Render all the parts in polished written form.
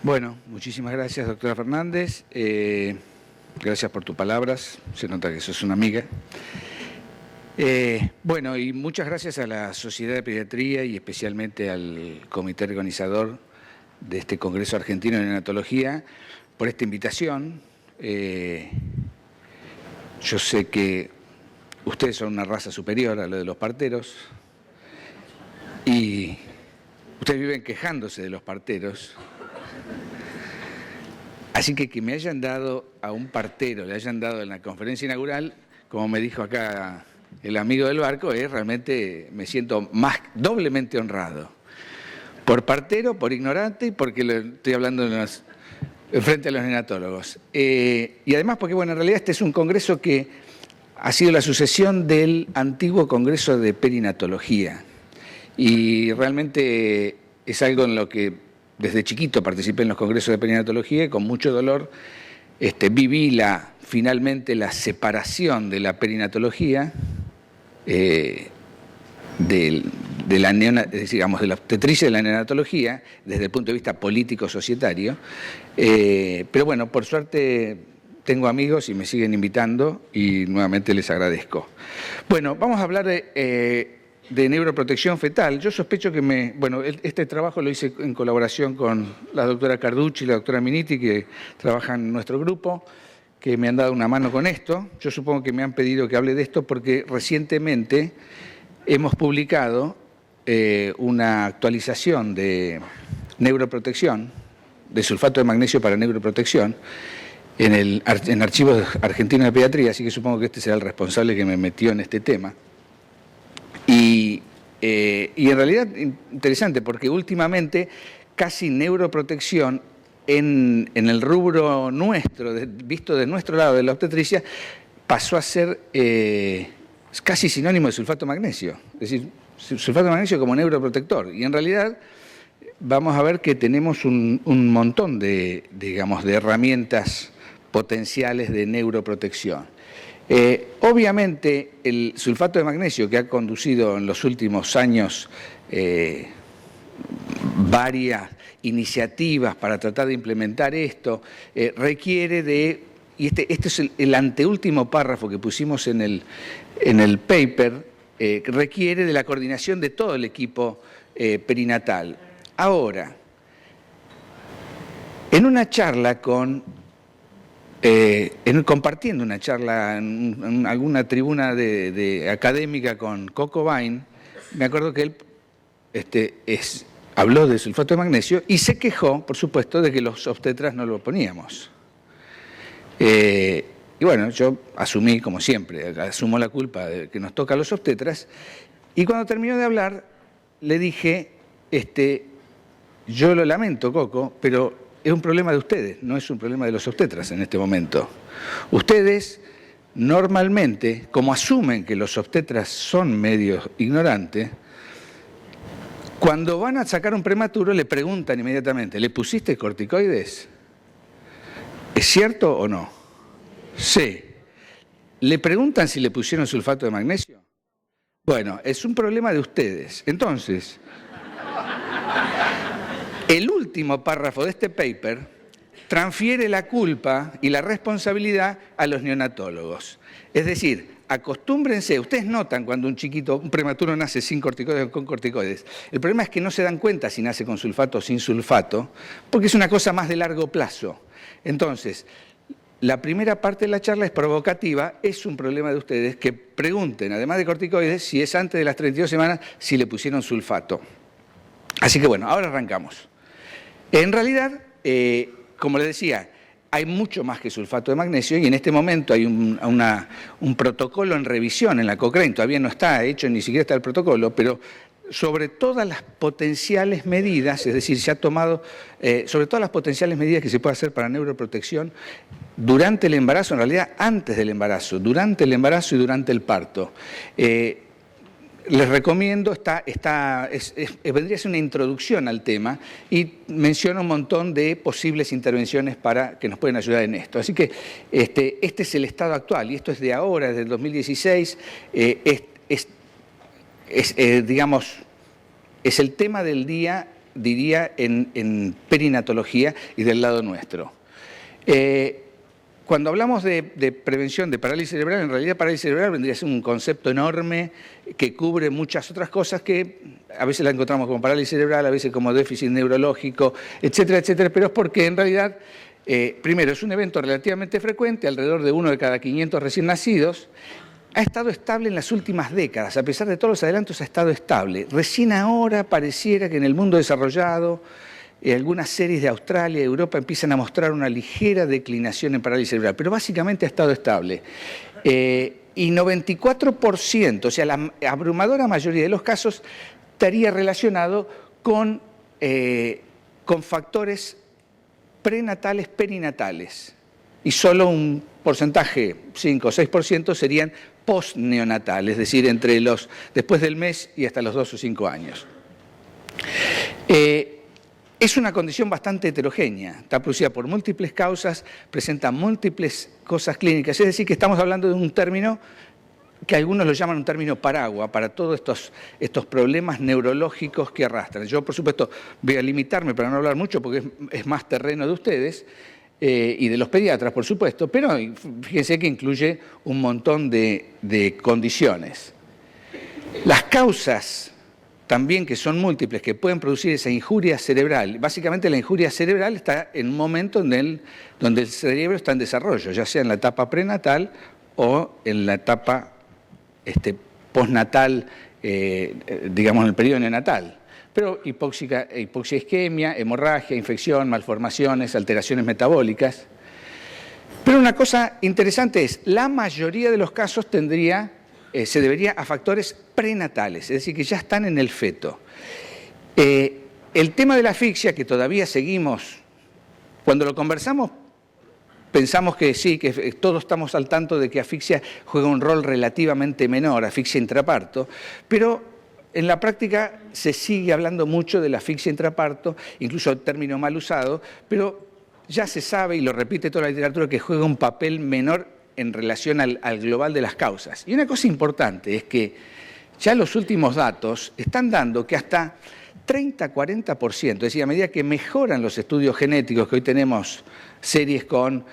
Bueno, muchísimas gracias, doctora Fernández. Gracias por tus palabras. Se nota que sos una amiga. Bueno, y muchas gracias a la Sociedad de Pediatría y especialmente al comité organizador de este Congreso Argentino de Neonatología por esta invitación. Yo sé que ustedes son una raza superior a lo de los parteros y ustedes viven quejándose de los parteros. Así que me hayan dado a un partero, le hayan dado en la conferencia inaugural, como me dijo acá el amigo del barco, realmente me siento doblemente honrado. Por partero, por ignorante y porque estoy hablando frente a los neonatólogos. Y además porque, bueno, en realidad este es un congreso que ha sido la sucesión del antiguo Congreso de Perinatología. Y realmente es algo en lo que desde chiquito participé en los congresos de perinatología y con mucho dolor viví finalmente la separación de la perinatología de la obstetricia y de la neonatología desde el punto de vista político-societario. Pero bueno, por suerte tengo amigos y me siguen invitando y nuevamente les agradezco. Bueno, vamos a hablar de neuroprotección fetal. Yo sospecho que este trabajo lo hice en colaboración con la doctora Carducci y la doctora Miniti, que trabajan en nuestro grupo, que me han dado una mano con esto. Yo supongo que me han pedido que hable de esto porque recientemente hemos publicado una actualización de neuroprotección, de sulfato de magnesio para neuroprotección, en Archivos Argentinos de Pediatría, así que supongo que este será el responsable que me metió en este tema. Y en realidad interesante porque últimamente casi neuroprotección en el rubro nuestro, visto de nuestro lado de la obstetricia, pasó a ser casi sinónimo de sulfato de magnesio. Es decir, sulfato de magnesio como neuroprotector. Y en realidad vamos a ver que tenemos un montón de herramientas potenciales de neuroprotección. Obviamente el sulfato de magnesio, que ha conducido en los últimos años varias iniciativas para tratar de implementar esto, requiere de, y este es el anteúltimo párrafo que pusimos en el paper, requiere de la coordinación de todo el equipo perinatal. Ahora, en una charla compartiendo una charla en alguna tribuna académica con Coco Bain, me acuerdo que él habló de sulfato de magnesio y se quejó, por supuesto, de que los obstetras no lo poníamos. Y bueno, yo asumí, como siempre, asumo la culpa de que nos toca a los obstetras, y cuando terminó de hablar, le dije, yo lo lamento, Coco, pero es un problema de ustedes, no es un problema de los obstetras en este momento. Ustedes normalmente, como asumen que los obstetras son medios ignorantes, cuando van a sacar un prematuro le preguntan inmediatamente, ¿le pusiste corticoides? ¿Es cierto o no? Sí. ¿Le preguntan si le pusieron sulfato de magnesio? Bueno, es un problema de ustedes. Entonces, el último párrafo de este paper transfiere la culpa y la responsabilidad a los neonatólogos. Es decir, acostúmbrense, ustedes notan cuando un prematuro nace sin corticoides o con corticoides. El problema es que no se dan cuenta si nace con sulfato o sin sulfato, porque es una cosa más de largo plazo. Entonces, la primera parte de la charla es provocativa, es un problema de ustedes que pregunten, además de corticoides, si es antes de las 32 semanas, si le pusieron sulfato. Así que bueno, ahora arrancamos. En realidad, como les decía, hay mucho más que sulfato de magnesio y en este momento hay un protocolo en revisión en la Cochrane, todavía no está hecho, ni siquiera está el protocolo, pero sobre todas las potenciales medidas, es decir, se ha tomado sobre todas las potenciales medidas que se puede hacer para neuroprotección durante el embarazo, en realidad antes del embarazo, durante el embarazo y durante el parto. Les recomiendo, vendría a ser una introducción al tema y menciona un montón de posibles intervenciones que nos pueden ayudar en esto. Así que este es el estado actual y esto es de ahora, desde el 2016, digamos, es el tema del día diría, en perinatología y del lado nuestro. Cuando hablamos de prevención de parálisis cerebral, en realidad parálisis cerebral vendría a ser un concepto enorme que cubre muchas otras cosas que a veces la encontramos como parálisis cerebral, a veces como déficit neurológico, etcétera, etcétera, pero es porque en realidad, primero, es un evento relativamente frecuente, alrededor de 1 de cada 500 recién nacidos. Ha estado estable en las últimas décadas, a pesar de todos los adelantos ha estado estable. Recién ahora pareciera que en el mundo desarrollado, algunas series de Australia y Europa empiezan a mostrar una ligera declinación en parálisis cerebral, pero básicamente ha estado estable. Y 94%, o sea, la abrumadora mayoría de los casos, estaría relacionado con factores prenatales, perinatales. Y solo un porcentaje, 5 o 6%, serían postneonatales, es decir, después del mes y hasta los 2 o 5 años. Es una condición bastante heterogénea, está producida por múltiples causas, presenta múltiples cosas clínicas, es decir, que estamos hablando de un término que algunos lo llaman un término paraguas para todos estos problemas neurológicos que arrastran. Yo, por supuesto, voy a limitarme para no hablar mucho porque es más terreno de ustedes y de los pediatras, por supuesto, pero fíjense que incluye un montón de condiciones. Las causas también que son múltiples, que pueden producir esa injuria cerebral. Básicamente la injuria cerebral está en un momento donde el cerebro está en desarrollo, ya sea en la etapa prenatal o en la etapa postnatal, digamos en el periodo neonatal. Pero hipoxia isquemia, hemorragia, infección, malformaciones, alteraciones metabólicas. Pero una cosa interesante es, la mayoría de los casos se debería a factores prenatales, es decir, que ya están en el feto. El tema de la asfixia, que todavía seguimos, cuando lo conversamos, pensamos que sí, que todos estamos al tanto de que asfixia juega un rol relativamente menor, asfixia intraparto, pero en la práctica se sigue hablando mucho de la asfixia intraparto, incluso término mal usado, pero ya se sabe, y lo repite toda la literatura, que juega un papel menor en relación al global de las causas. Y una cosa importante es que ya los últimos datos están dando que hasta 30-40%, es decir, a medida que mejoran los estudios genéticos, que hoy tenemos series con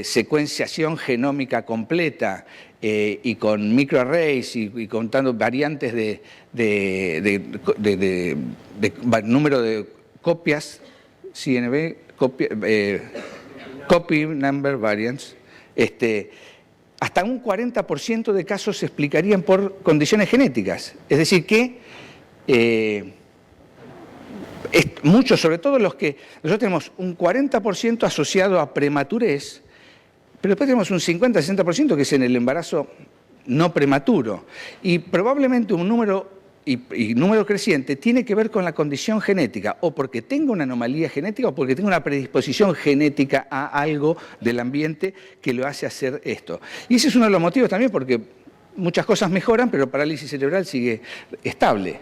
secuenciación genómica completa y con microarrays y contando variantes de número de copias, CNV, copy number variants, hasta un 40% de casos se explicarían por condiciones genéticas. Es decir, que muchos, sobre todo los que nosotros tenemos un 40% asociado a prematurez, pero después tenemos un 50-60% que es en el embarazo no prematuro. Y probablemente un número y número creciente tiene que ver con la condición genética, o porque tenga una anomalía genética o porque tenga una predisposición genética a algo del ambiente que lo hace hacer esto. Y ese es uno de los motivos también, porque muchas cosas mejoran, pero parálisis cerebral sigue estable.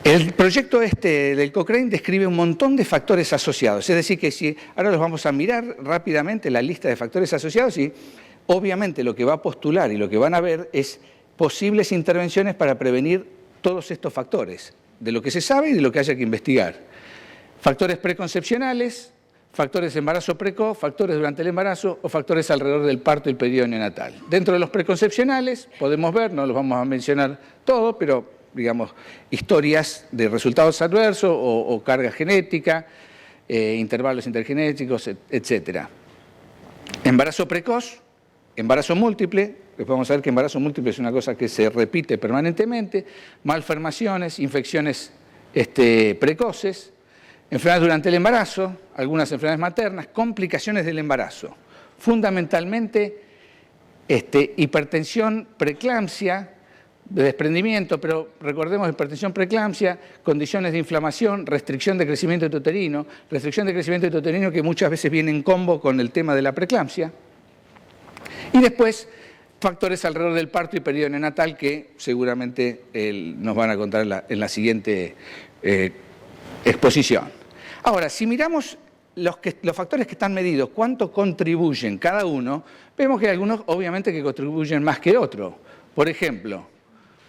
El proyecto del Cochrane describe un montón de factores asociados, es decir, que si ahora los vamos a mirar rápidamente, la lista de factores asociados, y obviamente lo que va a postular y lo que van a ver es posibles intervenciones para prevenir todos estos factores, de lo que se sabe y de lo que haya que investigar. Factores preconcepcionales, factores de embarazo precoz, factores durante el embarazo o factores alrededor del parto y el periodo neonatal. Dentro de los preconcepcionales podemos ver, no los vamos a mencionar todos, pero digamos, historias de resultados adversos o carga genética, intervalos intergenéticos, etc. Embarazo precoz, embarazo múltiple. Después vamos a ver que embarazo múltiple es una cosa que se repite permanentemente, malformaciones, infecciones precoces, enfermedades durante el embarazo, algunas enfermedades maternas, complicaciones del embarazo, fundamentalmente hipertensión, preeclampsia, de desprendimiento, pero recordemos hipertensión, preeclampsia, condiciones de inflamación, restricción de crecimiento intrauterino que muchas veces viene en combo con el tema de la preeclampsia, y después factores alrededor del parto y periodo neonatal que seguramente nos van a contar en la siguiente exposición. Ahora, si miramos los factores que están medidos, cuánto contribuyen cada uno, vemos que hay algunos obviamente que contribuyen más que otros. Por ejemplo,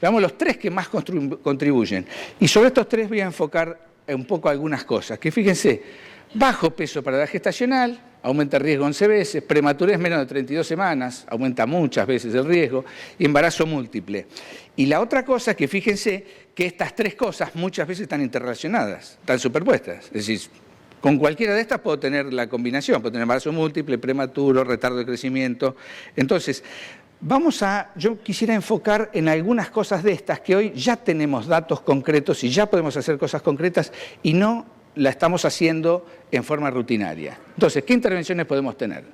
Veamos los tres que más contribuyen. Y sobre estos tres voy a enfocar un poco algunas cosas. Que fíjense, bajo peso para edad gestacional, aumenta el riesgo 11 veces, prematurez menos de 32 semanas, aumenta muchas veces el riesgo, y embarazo múltiple. Y la otra cosa es que fíjense que estas tres cosas muchas veces están interrelacionadas, están superpuestas. Es decir, con cualquiera de estas puedo tener la combinación, puedo tener embarazo múltiple, prematuro, retardo de crecimiento. Entonces, yo quisiera enfocar en algunas cosas de estas que hoy ya tenemos datos concretos y ya podemos hacer cosas concretas y no la estamos haciendo en forma rutinaria. Entonces, ¿qué intervenciones podemos tener?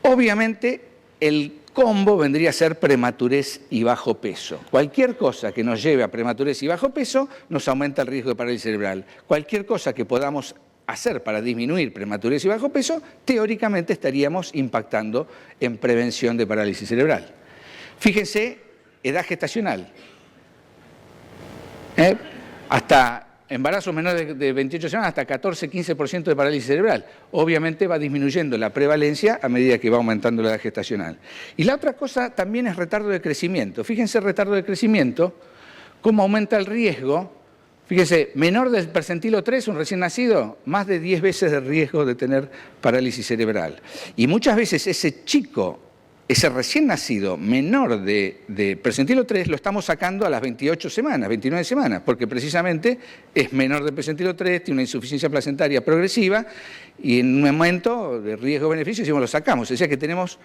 Obviamente, el combo vendría a ser prematurez y bajo peso. Cualquier cosa que nos lleve a prematurez y bajo peso nos aumenta el riesgo de parálisis cerebral. Cualquier cosa que podamos hacer para disminuir prematurez y bajo peso, teóricamente estaríamos impactando en prevención de parálisis cerebral. Fíjense, edad gestacional. Hasta embarazos menores de 28 semanas, hasta 14-15% de parálisis cerebral. Obviamente va disminuyendo la prevalencia a medida que va aumentando la edad gestacional. Y la otra cosa también es retardo de crecimiento. Fíjense, retardo de crecimiento, cómo aumenta el riesgo. Fíjense, menor del percentilo 3, un recién nacido, más de 10 veces de riesgo de tener parálisis cerebral. Y muchas veces ese chico, ese recién nacido menor de percentilo 3, lo estamos sacando a las 28 semanas, 29 semanas, porque precisamente es menor de percentilo 3, tiene una insuficiencia placentaria progresiva y en un momento de riesgo-beneficio decimos lo sacamos. O sea que tenemos,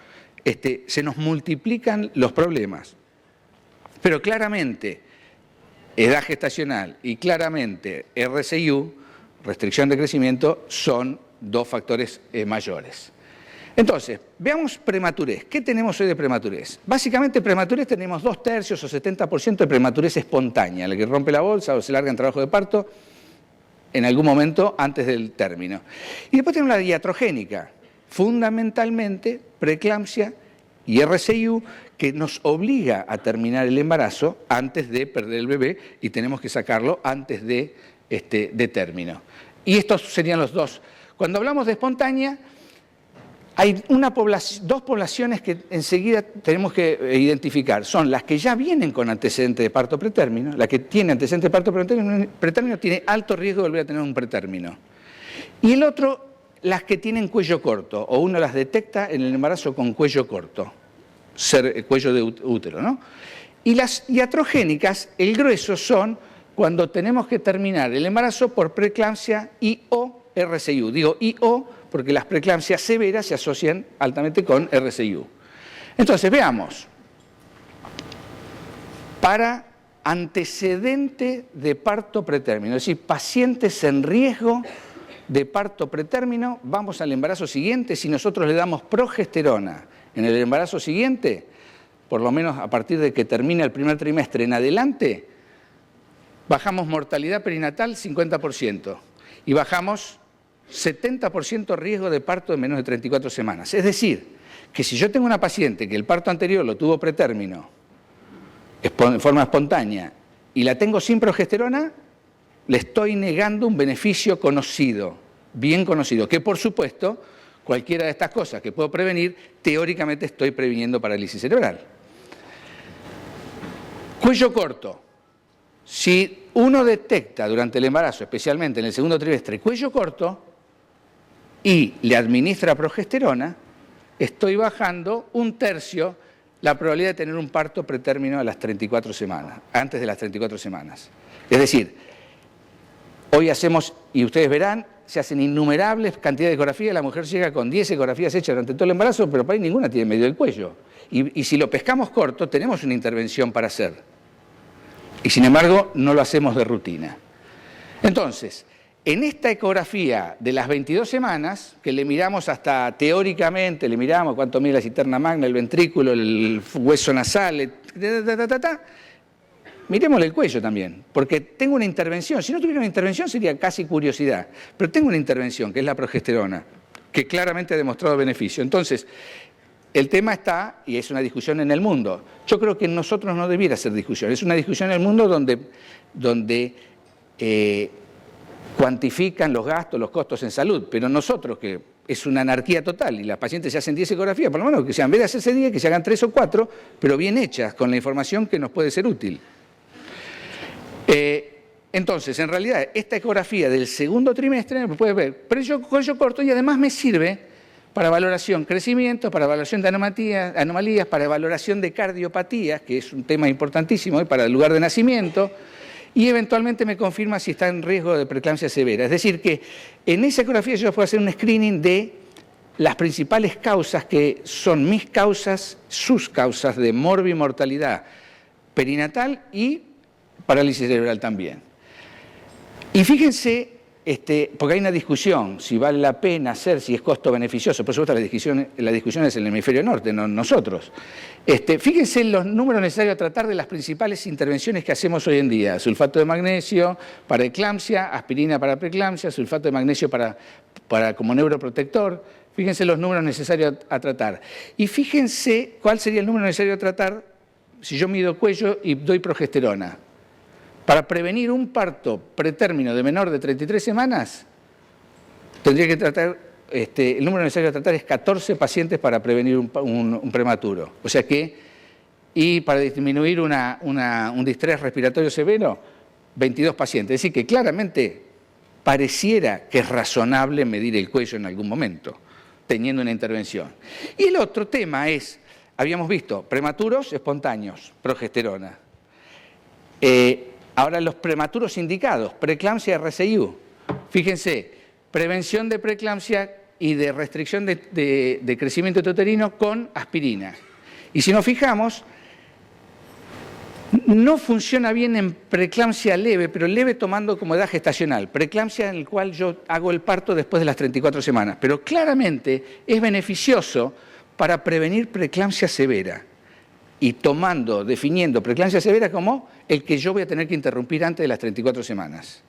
se nos multiplican los problemas. Pero claramente, edad gestacional y claramente RCIU, restricción de crecimiento, son dos factores mayores. Entonces, veamos prematurez. ¿Qué tenemos hoy de prematurez? Básicamente, prematurez tenemos 2/3 o 70% de prematurez espontánea, la que rompe la bolsa o se larga en trabajo de parto en algún momento antes del término. Y después tenemos la iatrogénica, fundamentalmente preeclampsia y RCIU, que nos obliga a terminar el embarazo antes de perder el bebé y tenemos que sacarlo antes de término. Y estos serían los dos. Cuando hablamos de espontánea, hay dos poblaciones que enseguida tenemos que identificar. Son las que ya vienen con antecedente de parto pretérmino. La que tiene antecedente de parto pretérmino tiene alto riesgo de volver a tener un pretérmino. Y el otro, las que tienen cuello corto, o uno las detecta en el embarazo con cuello corto, cuello de útero, ¿no? Y las iatrogénicas, el grueso son cuando tenemos que terminar el embarazo por preeclampsia y o RCIU. Digo y o porque las preeclampsias severas se asocian altamente con RCIU. Entonces, veamos. Para antecedente de parto pretérmino, es decir, pacientes en riesgo de parto pretérmino, vamos al embarazo siguiente. Si nosotros le damos progesterona en el embarazo siguiente, por lo menos a partir de que termina el primer trimestre en adelante, bajamos mortalidad perinatal 50% y bajamos 70% riesgo de parto en menos de 34 semanas. Es decir, que si yo tengo una paciente que el parto anterior lo tuvo pretérmino, en forma espontánea, y la tengo sin progesterona, le estoy negando un beneficio conocido, bien conocido, que por supuesto, cualquiera de estas cosas que puedo prevenir, teóricamente estoy previniendo parálisis cerebral. Cuello corto. Si uno detecta durante el embarazo, especialmente en el segundo trimestre, cuello corto, y le administra progesterona, estoy bajando 1/3 la probabilidad de tener un parto pretérmino a las 34 semanas, antes de las 34 semanas. Es decir, hoy hacemos, y ustedes verán, se hacen innumerables cantidades de ecografías, la mujer llega con 10 ecografías hechas durante todo el embarazo, pero por ahí ninguna tiene medio del cuello. Y si lo pescamos corto, tenemos una intervención para hacer. Y sin embargo, no lo hacemos de rutina. Entonces, en esta ecografía de las 22 semanas, que le miramos hasta teóricamente, le miramos cuánto mide la cisterna magna, el ventrículo, el hueso nasal, miremosle el cuello también, porque tengo una intervención. Si no tuviera una intervención sería casi curiosidad, pero tengo una intervención, que es la progesterona, que claramente ha demostrado beneficio. Entonces, el tema está, y es una discusión en el mundo. Yo creo que en nosotros no debiera ser discusión, es una discusión en el mundo donde cuantifican los gastos, los costos en salud, pero nosotros, que es una anarquía total, y las pacientes se hacen 10 ecografías, por lo menos que sean, en vez de hacerse 10, que se hagan 3 o 4, pero bien hechas, con la información que nos puede ser útil. Entonces, en realidad, esta ecografía del segundo trimestre, me puede ver cuello corto y además me sirve para valoración crecimiento, para valoración de anomalías, para valoración de cardiopatías, que es un tema importantísimo, y para el lugar de nacimiento, y eventualmente me confirma si está en riesgo de preeclampsia severa. Es decir, que en esa ecografía yo puedo hacer un screening de las principales causas que son mis causas, sus causas de morbimortalidad perinatal y parálisis cerebral también. Y fíjense, porque hay una discusión, si vale la pena hacer, si es costo-beneficioso, por supuesto la discusión es en el hemisferio norte, no nosotros. Fíjense en los números necesarios a tratar de las principales intervenciones que hacemos hoy en día. Sulfato de magnesio para eclampsia, aspirina para preeclampsia, sulfato de magnesio como neuroprotector. Fíjense los números necesarios a tratar. Y fíjense cuál sería el número necesario a tratar si yo mido cuello y doy progesterona. Para prevenir un parto pretérmino de menor de 33 semanas, tendría que tratar, el número necesario a tratar es 14 pacientes para prevenir un prematuro. O sea que, y para disminuir un distrés respiratorio severo, 22 pacientes. Es decir, que claramente pareciera que es razonable medir el cuello en algún momento, teniendo una intervención. Y el otro tema es, habíamos visto, prematuros espontáneos, progesterona. Ahora los prematuros indicados, preeclampsia y RCIU. Fíjense, prevención de preeclampsia y de restricción de crecimiento uterino con aspirina. Y si nos fijamos, no funciona bien en preeclampsia leve, pero leve tomando como edad gestacional. Preeclampsia en el cual yo hago el parto después de las 34 semanas. Pero claramente es beneficioso para prevenir preeclampsia severa. Y definiendo preeclampsia severa como el que yo voy a tener que interrumpir antes de las 34 semanas.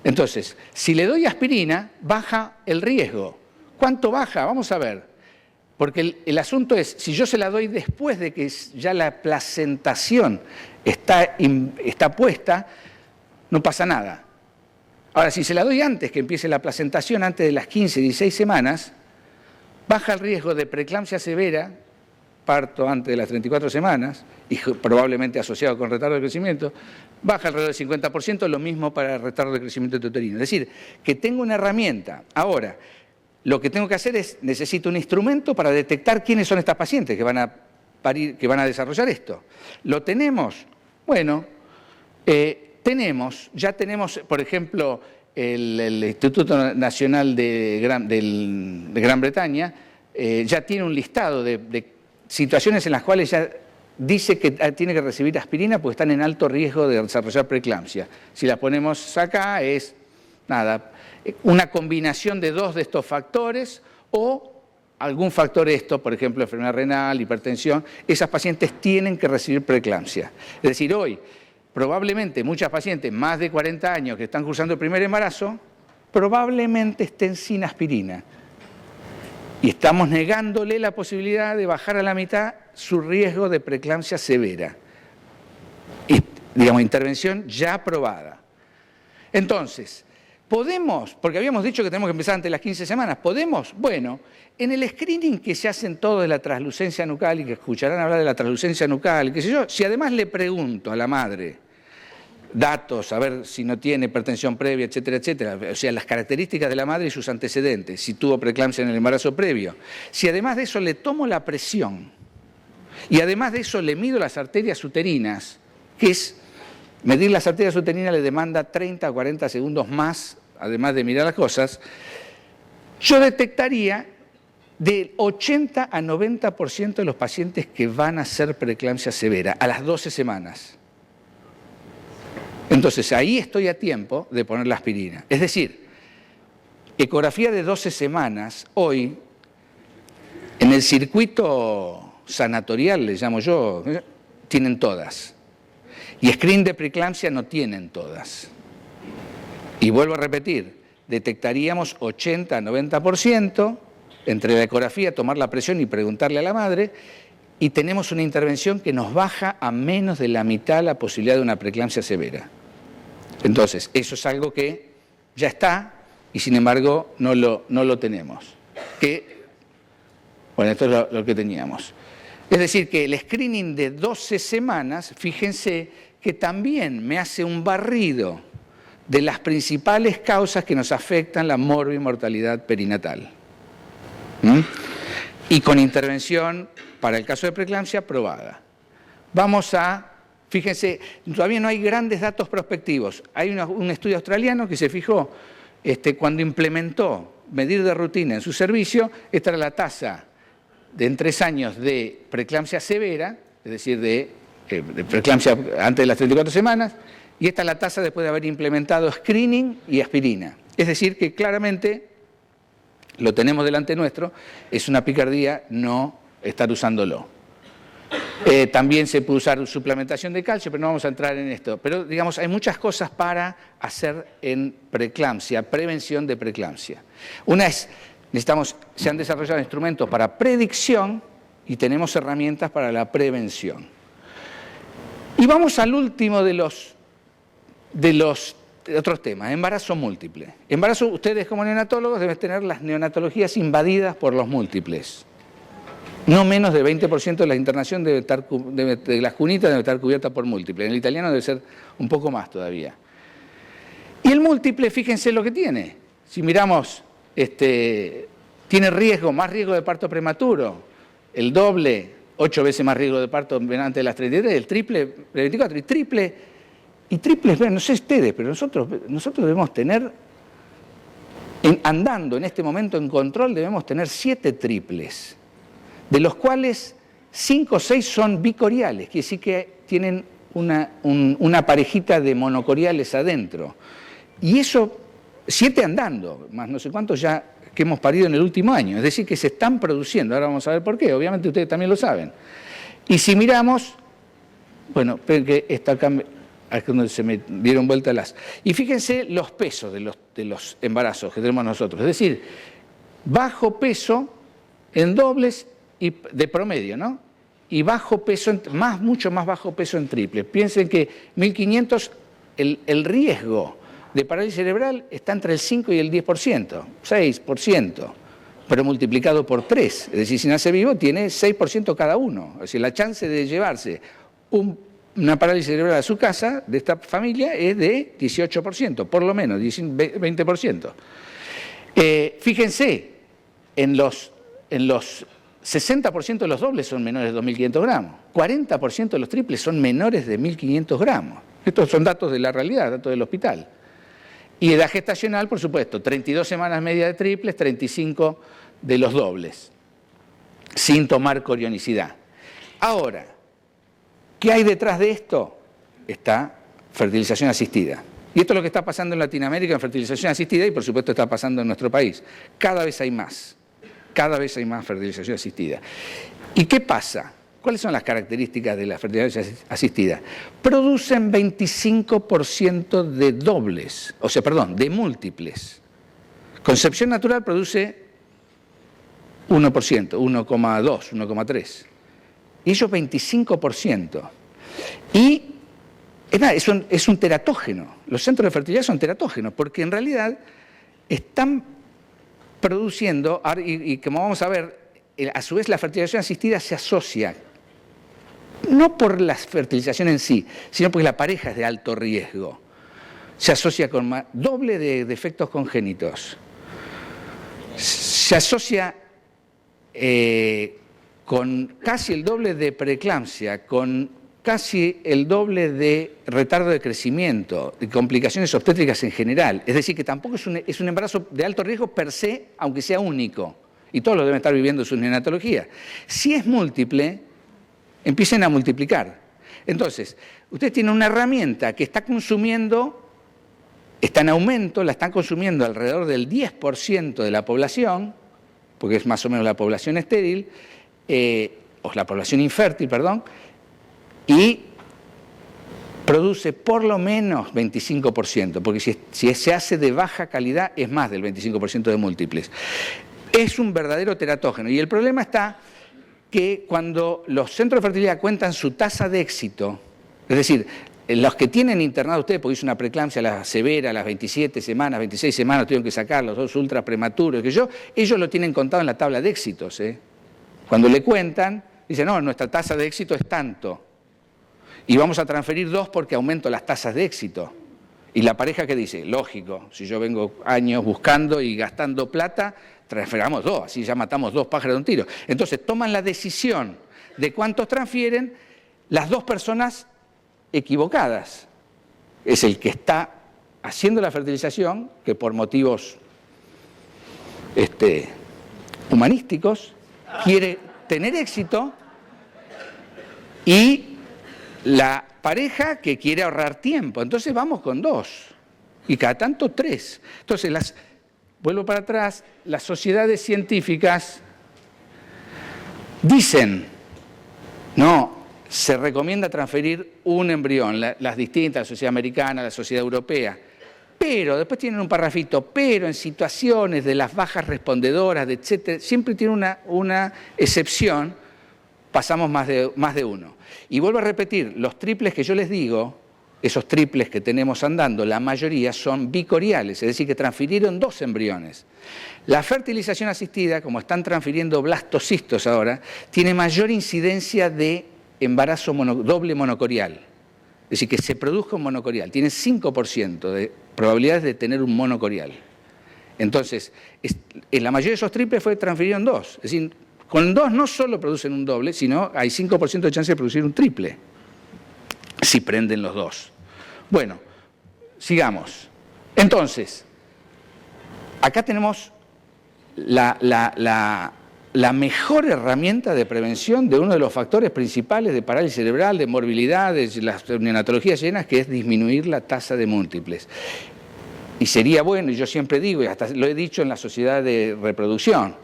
Entonces, si le doy aspirina, baja el riesgo. ¿Cuánto baja? Vamos a ver. Porque el asunto es, si yo se la doy después de que ya la placentación está puesta, no pasa nada. Ahora, si se la doy antes que empiece la placentación, antes de las 15, 16 semanas, baja el riesgo de preeclampsia severa, parto antes de las 34 semanas, y probablemente asociado con retardo de crecimiento, baja alrededor del 50%, lo mismo para el retardo de crecimiento uterino. Es decir, que tengo una herramienta. Ahora, lo que tengo que hacer es, necesito un instrumento para detectar quiénes son estas pacientes que van a parir, que van a desarrollar esto. ¿Lo tenemos? Bueno, ya tenemos, por ejemplo, el Instituto Nacional de Gran Bretaña, ya tiene un listado de situaciones en las cuales ya dice que tiene que recibir aspirina porque están en alto riesgo de desarrollar preeclampsia. Si la ponemos acá es, una combinación de dos de estos factores o algún factor por ejemplo, enfermedad renal, hipertensión, esas pacientes tienen que recibir preeclampsia. Es decir, hoy, probablemente muchas pacientes más de 40 años que están cursando el primer embarazo, probablemente estén sin aspirina. Y estamos negándole la posibilidad de bajar a la mitad su riesgo de preeclampsia severa. Y, intervención ya aprobada. Entonces, ¿podemos? Porque habíamos dicho que tenemos que empezar antes de las 15 semanas. ¿Podemos? Bueno, en el screening que se hacen todos de la translucencia nucal y que escucharán hablar de la translucencia nucal, qué sé yo, si además le pregunto a la madre datos, a ver si no tiene hipertensión previa, etcétera, etcétera, o sea, las características de la madre y sus antecedentes, si tuvo preeclampsia en el embarazo previo, si además de eso le tomo la presión y además de eso le mido las arterias uterinas, que es, medir las arterias uterinas le demanda 30 o 40 segundos más, además de mirar las cosas, yo detectaría del 80 a 90% de los pacientes que van a hacer preeclampsia severa a las 12 semanas. Entonces, ahí estoy a tiempo de poner la aspirina. Es decir, ecografía de 12 semanas, hoy, en el circuito sanatorial, le llamo yo, tienen todas. Y screen de preeclampsia no tienen todas. Y vuelvo a repetir, detectaríamos 80 a 90% entre la ecografía, tomar la presión y preguntarle a la madre, y tenemos una intervención que nos baja a menos de la mitad la posibilidad de una preeclampsia severa. Entonces, eso es algo que ya está y sin embargo no lo tenemos. Bueno, esto es lo que teníamos. Es decir, que el screening de 12 semanas, fíjense que también me hace un barrido de las principales causas que nos afectan la morbimortalidad perinatal. Y con intervención, para el caso de preeclampsia, probada. Vamos a, fíjense, todavía no hay grandes datos prospectivos. Hay un estudio australiano que se fijó cuando implementó medir de rutina en su servicio, esta era la tasa en 3 años de preeclampsia severa, es decir, de preeclampsia antes de las 34 semanas, y esta es la tasa después de haber implementado screening y aspirina. Es decir, que claramente lo tenemos delante nuestro, es una picardía no estar usándolo. También se puede usar suplementación de calcio, pero no vamos a entrar en esto. Pero, digamos, hay muchas cosas para hacer en preeclampsia, prevención de preeclampsia. Una es, se han desarrollado instrumentos para predicción y tenemos herramientas para la prevención. Y vamos al último de otros temas, embarazo múltiple. Embarazo, ustedes como neonatólogos deben tener las neonatologías invadidas por los múltiples. No menos de 20% de la internación de las cunitas debe estar cubierta por múltiple. En el italiano debe ser un poco más todavía. Y el múltiple, fíjense lo que tiene. Si miramos, tiene más riesgo de parto prematuro, el doble, 8 veces más riesgo de parto antes de las 33, el triple de 24, y triples, no sé ustedes, pero nosotros debemos tener, andando en este momento en control, debemos tener 7 triples. De los cuales 5 o 6 son bicoriales, quiere decir que tienen una parejita de monocoriales adentro. Y eso, 7 andando, más no sé cuántos ya que hemos parido en el último año. Es decir, que se están produciendo. Ahora vamos a ver por qué. Obviamente ustedes también lo saben. Y si miramos, bueno, que está acá, es donde se me dieron vuelta las... Y fíjense los pesos de los embarazos que tenemos nosotros. Es decir, bajo peso en dobles y de promedio, ¿no? Y bajo peso, mucho más bajo peso en triple. Piensen que 1500, el riesgo de parálisis cerebral está entre el 5 y el 10%, 6%, pero multiplicado por 3. Es decir, si nace vivo tiene 6% cada uno. Es decir, la chance de llevarse una parálisis cerebral a su casa, de esta familia, es de 18%, por lo menos, 20%. Fíjense, en los 60% de los dobles son menores de 2.500 gramos, 40% de los triples son menores de 1.500 gramos. Estos son datos de la realidad, datos del hospital. Y edad gestacional, por supuesto, 32 semanas media de triples, 35 de los dobles, sin tomar corionicidad. Ahora, ¿qué hay detrás de esto? Está fertilización asistida. Y esto es lo que está pasando en Latinoamérica en fertilización asistida y por supuesto está pasando en nuestro país. Cada vez hay más fertilización asistida. ¿Y qué pasa? ¿Cuáles son las características de la fertilización asistida? Producen 25% de dobles, de múltiples. Concepción natural produce 1%, 1,2, 1,3. Y ellos 25%. Y es un teratógeno. Los centros de fertilidad son teratógenos, porque en realidad están produciendo, y como vamos a ver, a su vez la fertilización asistida se asocia, no por la fertilización en sí, sino porque la pareja es de alto riesgo. Se asocia con doble de defectos congénitos. Se asocia con casi el doble de preeclampsia, con casi el doble de retardo de crecimiento, de complicaciones obstétricas en general. Es decir, que tampoco es un embarazo de alto riesgo per se, aunque sea único. Y todos lo deben estar viviendo su neonatología. Si es múltiple, empiecen a multiplicar. Entonces, ustedes tienen una herramienta que está en aumento, la están consumiendo alrededor del 10% de la población, porque es más o menos la población estéril, o la población infértil, perdón, y produce por lo menos 25%, porque si se hace de baja calidad es más del 25% de múltiples. Es un verdadero teratógeno y el problema está que cuando los centros de fertilidad cuentan su tasa de éxito, es decir, los que tienen internado ustedes, porque hizo una preeclampsia la severa, a las 27 semanas, 26 semanas, tuvieron que sacar los 2 ultra prematuros, ellos lo tienen contado en la tabla de éxitos. Cuando le cuentan, dicen, no, nuestra tasa de éxito es tanto. Y vamos a transferir 2 porque aumento las tasas de éxito. Y la pareja que dice, lógico, si yo vengo años buscando y gastando plata, transferamos 2, así ya matamos 2 pájaros de un tiro. Entonces toman la decisión de cuántos transfieren las 2 personas equivocadas. Es el que está haciendo la fertilización, que por motivos humanísticos quiere tener éxito, y la pareja que quiere ahorrar tiempo. Entonces vamos con 2 y cada tanto 3. Entonces, vuelvo para atrás, las sociedades científicas dicen, no, se recomienda transferir un embrión, las distintas, la sociedad americana, la sociedad europea, pero después tienen un parrafito, pero en situaciones de las bajas respondedoras, etcétera, siempre tiene una excepción, pasamos más de 1. Y vuelvo a repetir, los triples que yo les digo, esos triples que tenemos andando, la mayoría son bicoriales, es decir, que transfirieron 2 embriones. La fertilización asistida, como están transfiriendo blastocistos ahora, tiene mayor incidencia de embarazo doble monocorial. Es decir, que se produzca un monocorial. Tiene 5% de probabilidades de tener un monocorial. Entonces, en la mayoría de esos triples transfirieron 2. Es decir, con 2 no solo producen un doble, sino hay 5% de chance de producir un triple, si prenden los 2. Bueno, sigamos. Entonces, acá tenemos la mejor herramienta de prevención de uno de los factores principales de parálisis cerebral, de morbilidad, de las neonatologías llenas, que es disminuir la tasa de múltiples. Y sería bueno, y yo siempre digo, y hasta lo he dicho en la sociedad de reproducción,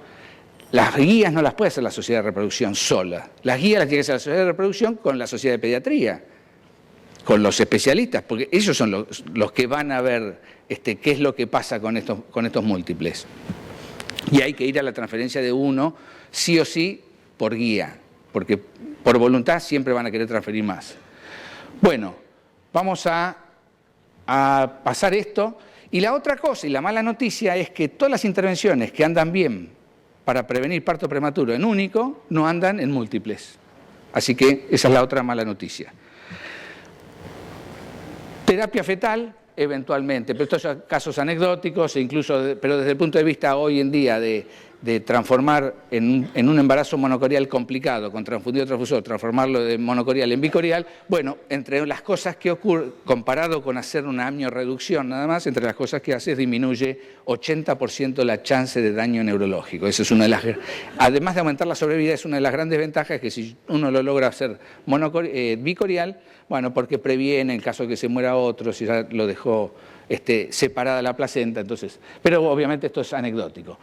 las guías no las puede hacer la sociedad de reproducción sola. Las guías las tiene que hacer la sociedad de reproducción con la sociedad de pediatría, con los especialistas, porque ellos son los que van a ver qué es lo que pasa con estos múltiples. Y hay que ir a la transferencia de 1, sí o sí, por guía, porque por voluntad siempre van a querer transferir más. Bueno, vamos a pasar esto. Y la otra cosa, y la mala noticia, es que todas las intervenciones que andan bien para prevenir parto prematuro en único, no andan en múltiples. Así que esa es la otra mala noticia. Terapia fetal, eventualmente, pero estos son casos anecdóticos, pero desde el punto de vista hoy en día de transformar en un embarazo monocorial complicado, con transfundido transfusor, transformarlo de monocorial en bicorial, bueno, entre las cosas que ocurren, comparado con hacer una amniorreducción nada más, entre las cosas que hace disminuye 80% la chance de daño neurológico. Esa es una de las, además de aumentar la sobrevida, es una de las grandes ventajas, que si uno lo logra hacer bicorial, bueno, porque previene el caso de que se muera otro, si ya lo dejó separada la placenta, entonces, pero obviamente esto es anecdótico.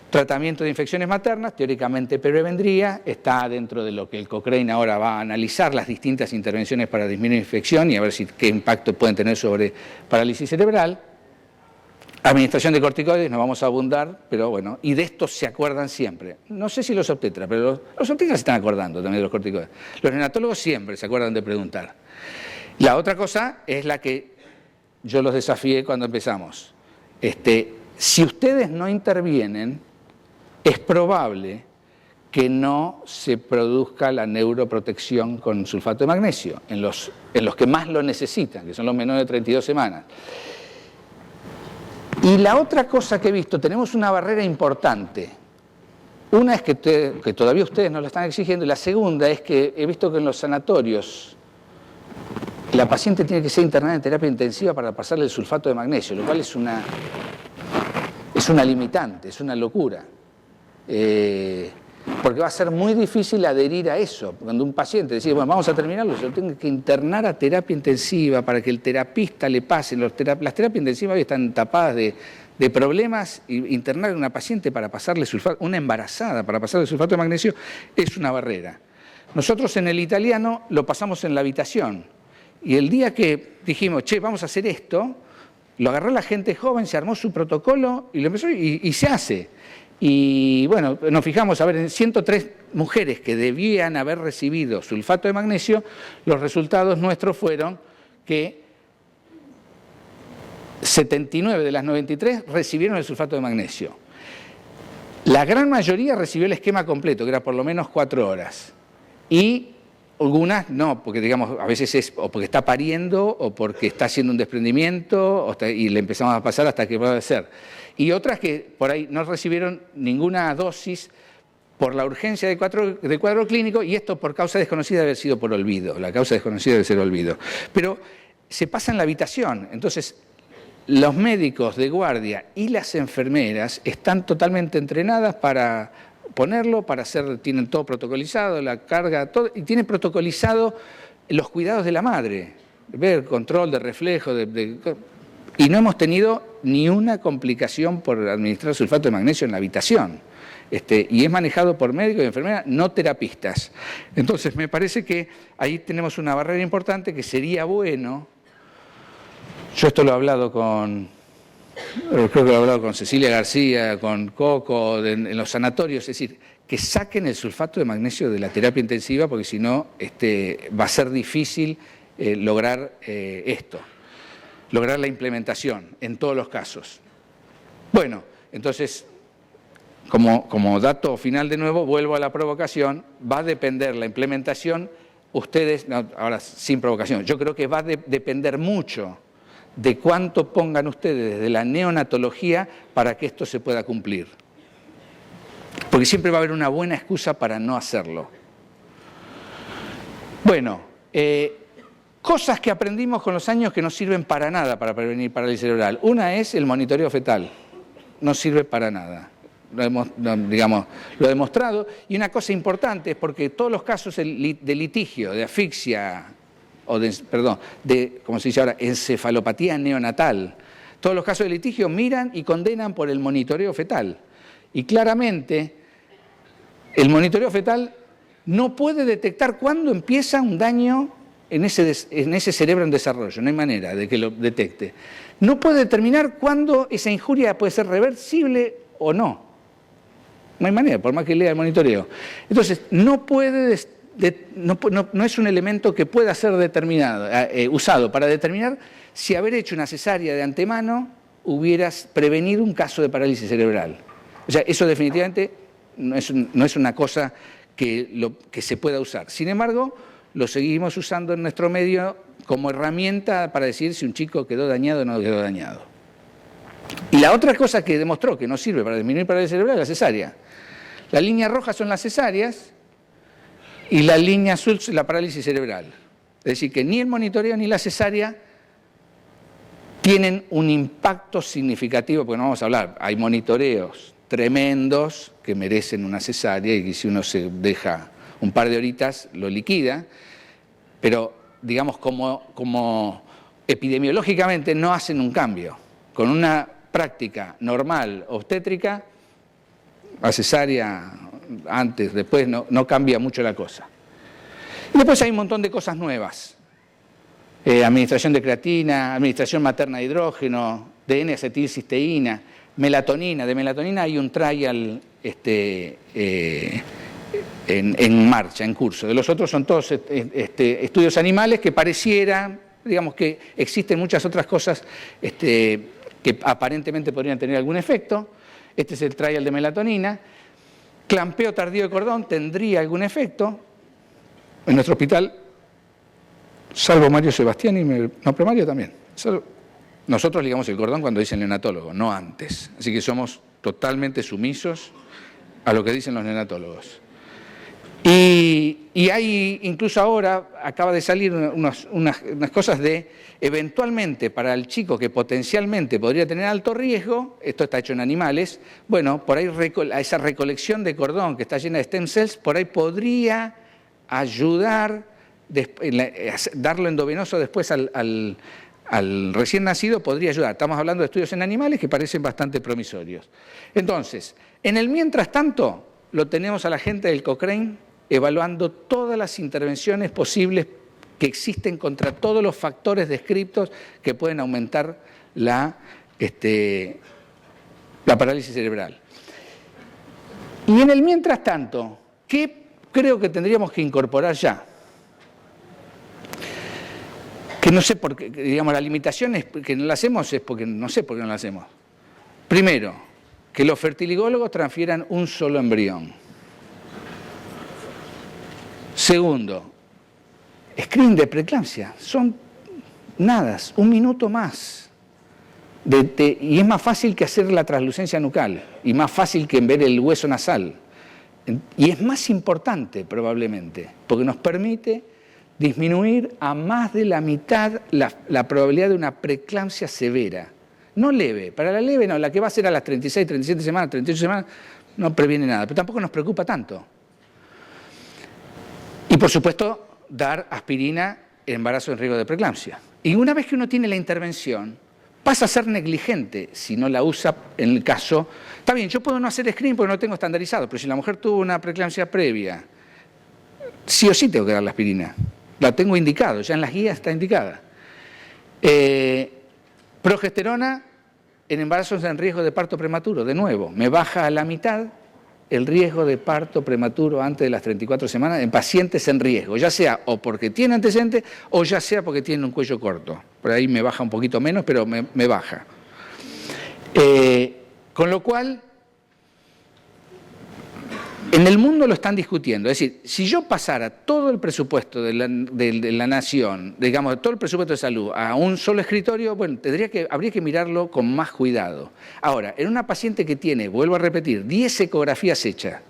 Tratamiento de infecciones maternas, teóricamente prevendría, está dentro de lo que el Cochrane ahora va a analizar, las distintas intervenciones para disminuir infección y a ver qué impacto pueden tener sobre parálisis cerebral. Administración de corticoides, no vamos a abundar, pero bueno, y de esto se acuerdan siempre. No sé si los obstetras, pero los obstetras se están acordando también de los corticoides. Los neonatólogos siempre se acuerdan de preguntar. La otra cosa es la que yo los desafié cuando empezamos. Si ustedes no intervienen, es probable que no se produzca la neuroprotección con sulfato de magnesio en los que más lo necesitan, que son los menores de 32 semanas. Y la otra cosa que he visto, tenemos una barrera importante. Una es que todavía ustedes no lo están exigiendo, y la segunda es que he visto que en los sanatorios la paciente tiene que ser internada en terapia intensiva para pasarle el sulfato de magnesio, lo cual es una limitante, es una locura. Porque va a ser muy difícil adherir a eso. Cuando un paciente decide, bueno, vamos a terminarlo, yo tengo que internar a terapia intensiva para que el terapista le pase. Las terapias intensivas hoy están tapadas de problemas, y internar a una paciente para pasarle sulfato, una embarazada para pasarle sulfato de magnesio, es una barrera. Nosotros en el italiano lo pasamos en la habitación. Y el día que dijimos, che, vamos a hacer esto, lo agarró la gente joven, se armó su protocolo y lo empezó y se hace. Y bueno, nos fijamos, a ver, en 103 mujeres que debían haber recibido sulfato de magnesio, los resultados nuestros fueron que 79 de las 93 recibieron el sulfato de magnesio. La gran mayoría recibió el esquema completo, que era por lo menos 4 horas. Y Algunas no, porque digamos, a veces es o porque está pariendo o porque está haciendo un desprendimiento y le empezamos a pasar hasta que pueda ser. Y otras que por ahí no recibieron ninguna dosis por la urgencia de cuadro clínico, y esto por causa desconocida debe haber sido por olvido, la causa desconocida debe ser olvido. Pero se pasa en la habitación, entonces los médicos de guardia y las enfermeras están totalmente entrenadas para ponerlo, tienen todo protocolizado, la carga, todo, y tienen protocolizado los cuidados de la madre, ver control de reflejo, y no hemos tenido ni una complicación por administrar sulfato de magnesio en la habitación. Y es manejado por médicos y enfermeras, no terapistas. Entonces, me parece que ahí tenemos una barrera importante que sería bueno. Yo esto lo he hablado creo que lo he hablado con Cecilia García, con Coco, en los sanatorios, es decir, que saquen el sulfato de magnesio de la terapia intensiva, porque si no va a ser difícil lograr esto, lograr la implementación en todos los casos. Bueno, entonces, como dato final de nuevo, vuelvo a la provocación, va a depender la implementación, ustedes, no, ahora sin provocación, yo creo que va a depender mucho de cuánto pongan ustedes desde la neonatología para que esto se pueda cumplir. Porque siempre va a haber una buena excusa para no hacerlo. Bueno, cosas que aprendimos con los años que no sirven para nada para prevenir parálisis cerebral. Una es el monitoreo fetal. No sirve para nada. Lo he demostrado. Y una cosa importante es porque todos los casos de litigio, de asfixia, como se dice ahora, encefalopatía neonatal. Todos los casos de litigio miran y condenan por el monitoreo fetal. Y claramente, el monitoreo fetal no puede detectar cuándo empieza un daño en ese cerebro en desarrollo. No hay manera de que lo detecte. No puede determinar cuándo esa injuria puede ser reversible o no. No hay manera, por más que lea el monitoreo. Entonces, no es un elemento que pueda ser usado para determinar si haber hecho una cesárea de antemano hubieras prevenido un caso de parálisis cerebral. O sea, eso definitivamente no es una cosa que se pueda usar. Sin embargo, lo seguimos usando en nuestro medio como herramienta para decir si un chico quedó dañado o no quedó dañado. Y la otra cosa que demostró que no sirve para disminuir parálisis cerebral es la cesárea. La línea roja son las cesáreas, y la línea azul es la parálisis cerebral. Es decir, que ni el monitoreo ni la cesárea tienen un impacto significativo, porque no vamos a hablar, hay monitoreos tremendos que merecen una cesárea y que si uno se deja un par de horitas lo liquida, pero digamos como epidemiológicamente no hacen un cambio. Con una práctica normal obstétrica, la cesárea antes, después, no cambia mucho la cosa. Y después hay un montón de cosas nuevas. Administración de creatina, administración materna de hidrógeno, de N-acetilcisteína, melatonina. De melatonina hay un trial en marcha, en curso. De los otros son todos estudios animales que pareciera, digamos que existen muchas otras cosas que aparentemente podrían tener algún efecto. Este es el trial de melatonina. Clampeo tardío de cordón tendría algún efecto. En nuestro hospital, salvo Mario Sebastián pero Mario también. Nosotros ligamos el cordón cuando dice el neonatólogo, no antes. Así que somos totalmente sumisos a lo que dicen los neonatólogos. Y hay, incluso ahora, acaba de salir unas cosas eventualmente para el chico que potencialmente podría tener alto riesgo, esto está hecho en animales, bueno, por ahí esa recolección de cordón que está llena de stem cells, por ahí podría ayudar, darlo endovenoso después al recién nacido, podría ayudar. Estamos hablando de estudios en animales que parecen bastante promisorios. Entonces, en el mientras tanto, lo tenemos a la gente del Cochrane evaluando todas las intervenciones posibles que existen contra todos los factores descriptos que pueden aumentar la parálisis cerebral. Y en el mientras tanto, ¿qué creo que tendríamos que incorporar ya? Que no sé por qué, digamos, la limitación es que no la hacemos, es porque no sé por qué no la hacemos. Primero, que los fertiligólogos transfieran un solo embrión. Segundo, screen de preeclampsia, son nadas, 1 minuto más. Y es más fácil que hacer la translucencia nucal, y más fácil que ver el hueso nasal. Y es más importante probablemente, porque nos permite disminuir a más de la mitad la probabilidad de una preeclampsia severa. No leve, para la leve no, la que va a ser a las 36, 37 semanas, 38 semanas, no previene nada, pero tampoco nos preocupa tanto. Y por supuesto, dar aspirina en embarazo en riesgo de preeclampsia. Y una vez que uno tiene la intervención, pasa a ser negligente si no la usa en el caso. Está bien, yo puedo no hacer screening porque no tengo estandarizado, pero si la mujer tuvo una preeclampsia previa, sí o sí tengo que dar la aspirina. La tengo indicado, ya en las guías está indicada. Progesterona en embarazos en riesgo de parto prematuro, de nuevo, me baja a la mitad el riesgo de parto prematuro antes de las 34 semanas en pacientes en riesgo, ya sea o porque tiene antecedentes o ya sea porque tiene un cuello corto. Por ahí me baja un poquito menos, pero me baja. Con lo cual, en el mundo lo están discutiendo. Es decir, si yo pasara todo el presupuesto de la nación, digamos, todo el presupuesto de salud a un solo escritorio, bueno, habría que mirarlo con más cuidado. Ahora, en una paciente que tiene, vuelvo a repetir, 10 ecografías hechas,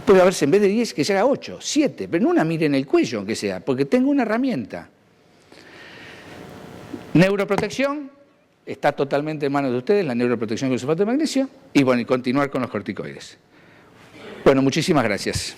puede haberse en vez de 10 que se haga 8, 7, pero no una mire en el cuello, aunque sea, porque tengo una herramienta. Neuroprotección. Está totalmente en manos de ustedes, la neuroprotección con sulfato de magnesio, y bueno, y continuar con los corticoides. Bueno, muchísimas gracias.